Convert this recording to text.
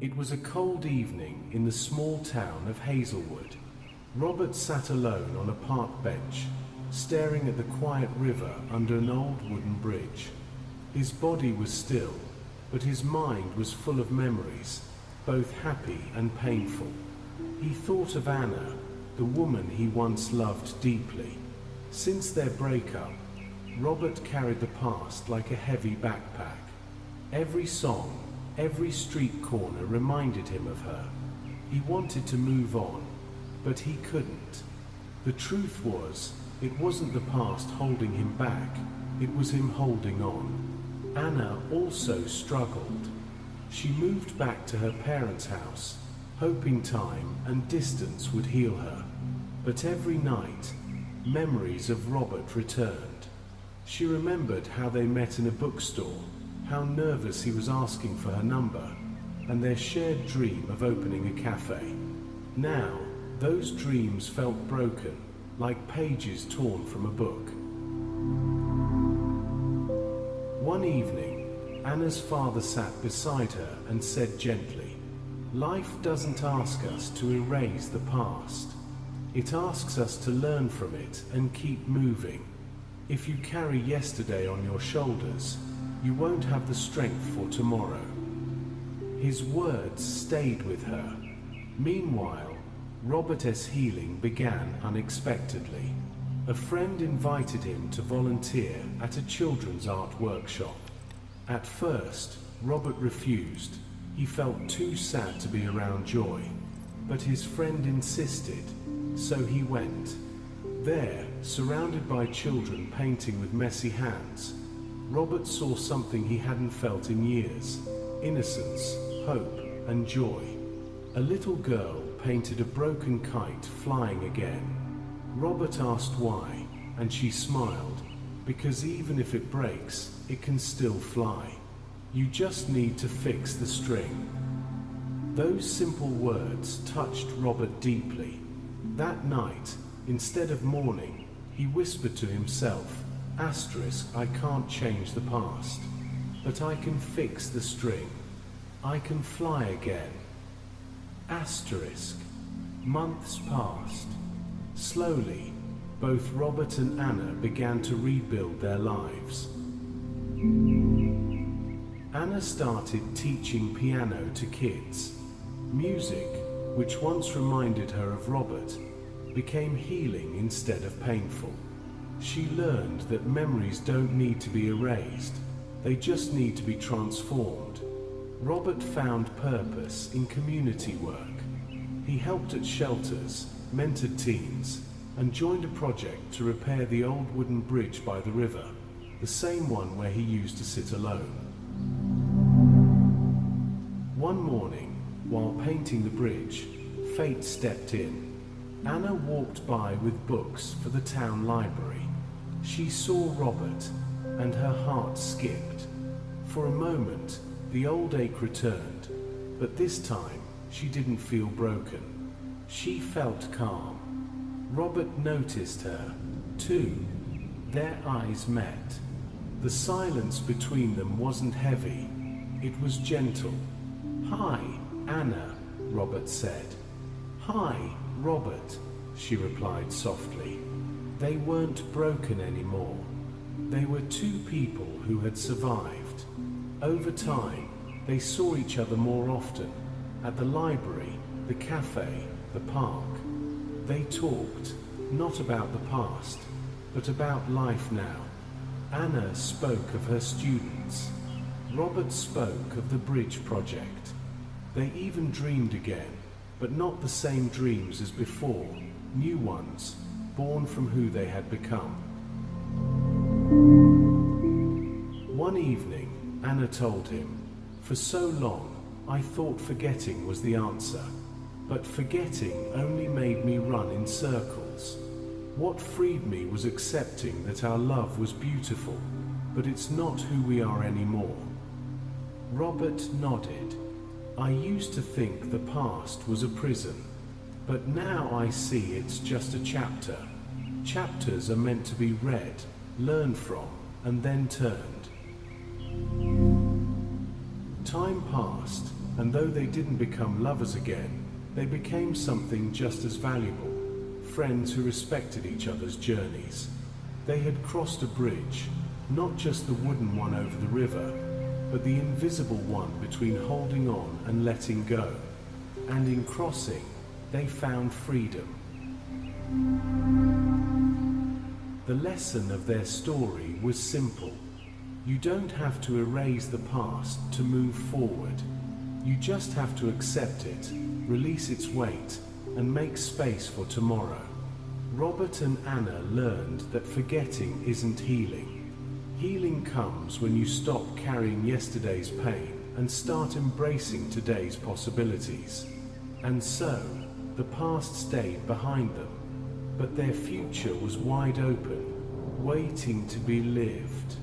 It was a cold evening in the small town of Hazelwood. Robert sat alone on a park bench, staring at the quiet river under an old wooden bridge. His body was still, but his mind was full of memories, both happy and painful. He thought of Anna, the woman he once loved deeply. Since their breakup, Robert carried the past like a heavy backpack. Every song, every street corner reminded him of her. He wanted to move on, but he couldn't. The truth was, it wasn't the past holding him back, it was him holding on. Anna also struggled. She moved back to her parents' house, hoping time and distance would heal her. But every night, memories of Robert returned. She remembered how they met in a bookstore, how nervous he was asking for her number, and their shared dream of opening a cafe. Now, those dreams felt broken, like pages torn from a book. One evening, Anna's father sat beside her and said gently, "Life doesn't ask us to erase the past. It asks us to learn from it and keep moving. If you carry yesterday on your shoulders, you won't have the strength for tomorrow." His words stayed with her. Meanwhile, Robert's healing began unexpectedly. A friend invited him to volunteer at a children's art workshop. At first, Robert refused. He felt too sad to be around joy. But his friend insisted, so he went. There, surrounded by children painting with messy hands, Robert saw something he hadn't felt in years: innocence, hope, and joy. A little girl painted a broken kite flying again. Robert asked why, and she smiled, because even if it breaks, it can still fly. You just need to fix the string. Those simple words touched Robert deeply. That night, instead of mourning, he whispered to himself, "I can't change the past, but I can fix the string. I can fly again." Months passed. Slowly, both Robert and Anna began to rebuild their lives. Anna started teaching piano to kids. Music, which once reminded her of Robert, became healing instead of painful. She learned that memories don't need to be erased, they just need to be transformed. Robert found purpose in community work. He helped at shelters, mentored teens, and joined a project to repair the old wooden bridge by the river, the same one where he used to sit alone. One morning, while painting the bridge, fate stepped in. Anna walked by with books for the town library. She saw Robert, and her heart skipped. For a moment, the old ache returned, but this time she didn't feel broken. She felt calm. Robert noticed her, too. Their eyes met. The silence between them wasn't heavy, it was gentle. "Hi, Anna," Robert said. "Hi, Robert," she replied softly. They weren't broken anymore. They were two people who had survived. Over time, they saw each other more often, at the library, the cafe, the park. They talked, not about the past, but about life now. Anna spoke of her students. Robert spoke of the bridge project. They even dreamed again, but not the same dreams as before, new ones, born from who they had become. One evening, Anna told him, "For so long, I thought forgetting was the answer, but forgetting only made me run in circles. What freed me was accepting that our love was beautiful, but it's not who we are anymore." Robert nodded. "I used to think the past was a prison, but now I see it's just a chapter. Chapters are meant to be read, learned from, and then turned." Time passed, and though they didn't become lovers again, they became something just as valuable, friends who respected each other's journeys. They had crossed a bridge, not just the wooden one over the river, but the invisible one between holding on and letting go. And in crossing, they found freedom. The lesson of their story was simple. You don't have to erase the past to move forward. You just have to accept it, release its weight, and make space for tomorrow. Robert and Anna learned that forgetting isn't healing. Healing comes when you stop carrying yesterday's pain and start embracing today's possibilities. And so, the past stayed behind them, but their future was wide open, waiting to be lived.